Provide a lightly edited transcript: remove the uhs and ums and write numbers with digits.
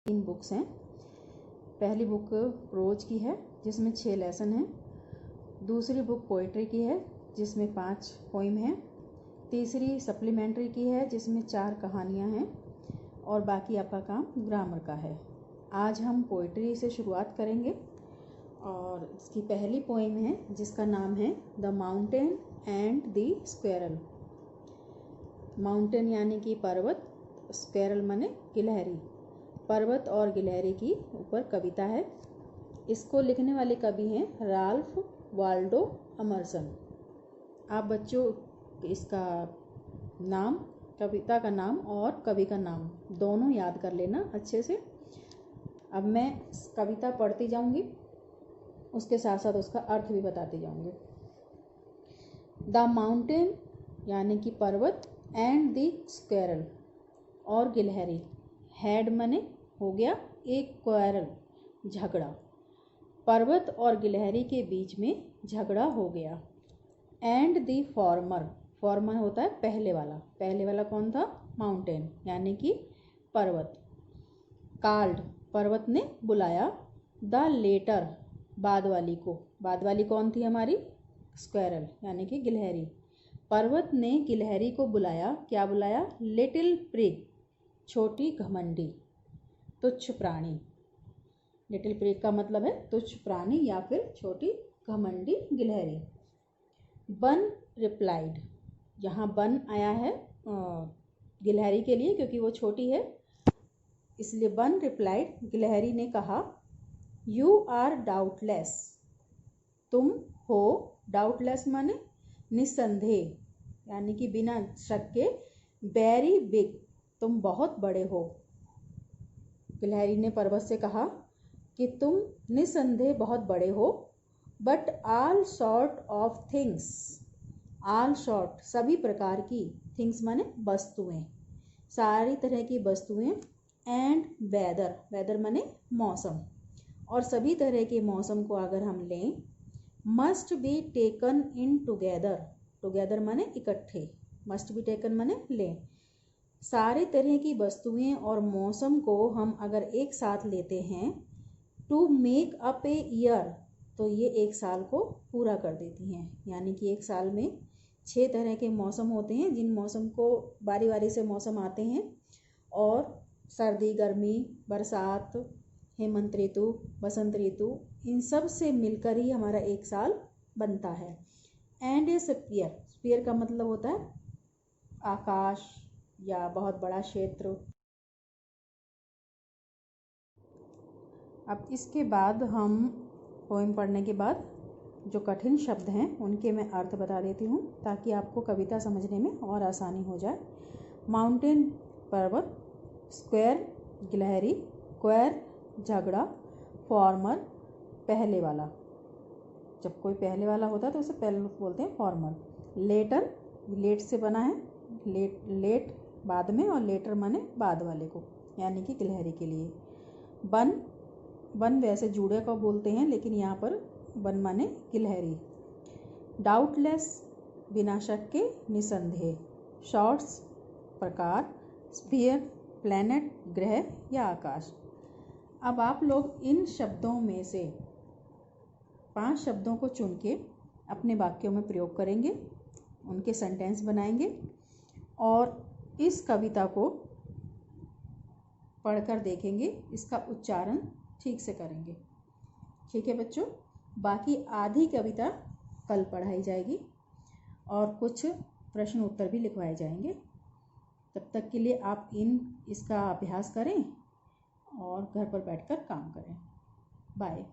तीन बुक्स हैं। पहली बुक प्रोज की है जिसमें 6 लेसन हैं। दूसरी बुक पोइट्री की है जिसमें 5 पोइम हैं। तीसरी सप्लीमेंट्री की है जिसमें 4 कहानियाँ हैं और बाकी आपका काम ग्रामर का है। आज हम पोइट्री से शुरुआत करेंगे और इसकी पहली पोइम है जिसका नाम है the mountain and the squirrel. Mountain यानी कि पर्वत, स्क्वेरल माने गिलहरी। पर्वत और गिलहरी की ऊपर कविता है। इसको लिखने वाले कवि हैं राल्फ वाल्डो अमर्सन। आप बच्चों इसका नाम, कविता का नाम और कवि का नाम दोनों याद कर लेना अच्छे से। अब मैं कविता पढ़ती जाऊंगी, उसके साथ साथ उसका अर्थ भी बताती जाऊंगी। द माउंटेन यानी कि पर्वत एंड द स्क्वेरल और गिलहरी। हैड मने हो गया एक क्वेरल झगड़ा। पर्वत और गिलहरी के बीच में झगड़ा हो गया। एंड द फॉर्मर, फॉर्मर होता है पहले वाला। पहले वाला कौन था? माउंटेन यानी कि पर्वत। कॉल्ड, पर्वत ने बुलाया। द लेटर, बाद वाली को। बाद वाली कौन थी हमारी? स्क्वेरल यानी कि गिलहरी। पर्वत ने गिलहरी को बुलाया। क्या बुलाया? लिटिल प्रिग, छोटी घमंडी, तुच्छ प्राणी। लिटिल प्रिग का मतलब है तुच्छ प्राणी या फिर छोटी घमंडी गिलहरी। बन रिप्लाइड, यहाँ बन आया है गिलहरी के लिए क्योंकि वो छोटी है, इसलिए बन रिप्लाइड, गिलहरी ने कहा। यू आर डाउटलेस, तुम हो। डाउटलेस माने निस्संदेह यानी कि बिना शक के। वेरी बिग, तुम बहुत बड़े हो। गिलहरी ने पर्वत से कहा कि तुम निस्संदेह बहुत बड़े हो। But all sort of things, all sort सभी प्रकार की, थिंग्स माने वस्तुएं, सारी तरह की वस्तुएं। एंड वेदर, वेदर माने मौसम, और सभी तरह के मौसम को अगर हम लें, must be taken in together, together माने इकट्ठे, मस्ट बी टेकन माने लें। सारे तरह की वस्तुएं और मौसम को हम अगर एक साथ लेते हैं, to make up a year, तो ये एक साल को पूरा कर देती हैं। यानी कि एक साल में 6 तरह के मौसम होते हैं, जिन मौसम को बारी बारी से मौसम आते हैं, और सर्दी, गर्मी, बरसात, हेमंत ऋतु, बसंत ऋतु, इन सब से मिलकर ही हमारा एक साल बनता है। एंड ए स्फीयर, स्फीयर का मतलब होता है आकाश या बहुत बड़ा क्षेत्र। अब इसके बाद हम पोएम पढ़ने के बाद जो कठिन शब्द हैं उनके मैं अर्थ बता देती हूँ ताकि आपको कविता समझने में और आसानी हो जाए। माउंटेन पर्वत, स्क्वायर गिलहरी, क्वेर झगड़ा, फॉर्मर पहले वाला। जब कोई पहले वाला होता है तो उसे पहले बोलते हैं फॉर्मर। लेटर, लेट से बना है, लेट लेट बाद में, और लेटर माने बाद वाले को यानी कि गिलहरी के लिए। बन, बन वैसे जूड़े को बोलते हैं लेकिन यहाँ पर बन माने गिलहरी। डाउटलेस बिना शक के, निसंदेह। शॉर्ट्स प्रकार, स्फीयर प्लैनेट ग्रह या आकाश। अब आप लोग इन शब्दों में से 5 शब्दों को चुन के अपने वाक्यों में प्रयोग करेंगे, उनके सेंटेंस बनाएंगे और इस कविता को पढ़कर देखेंगे, इसका उच्चारण ठीक से करेंगे। ठीक है बच्चों, बाकी आधी कविता कल पढ़ाई जाएगी और कुछ प्रश्न उत्तर भी लिखवाए जाएंगे। तब तक के लिए आप इसका अभ्यास करें और घर पर बैठकर काम करें। बाय।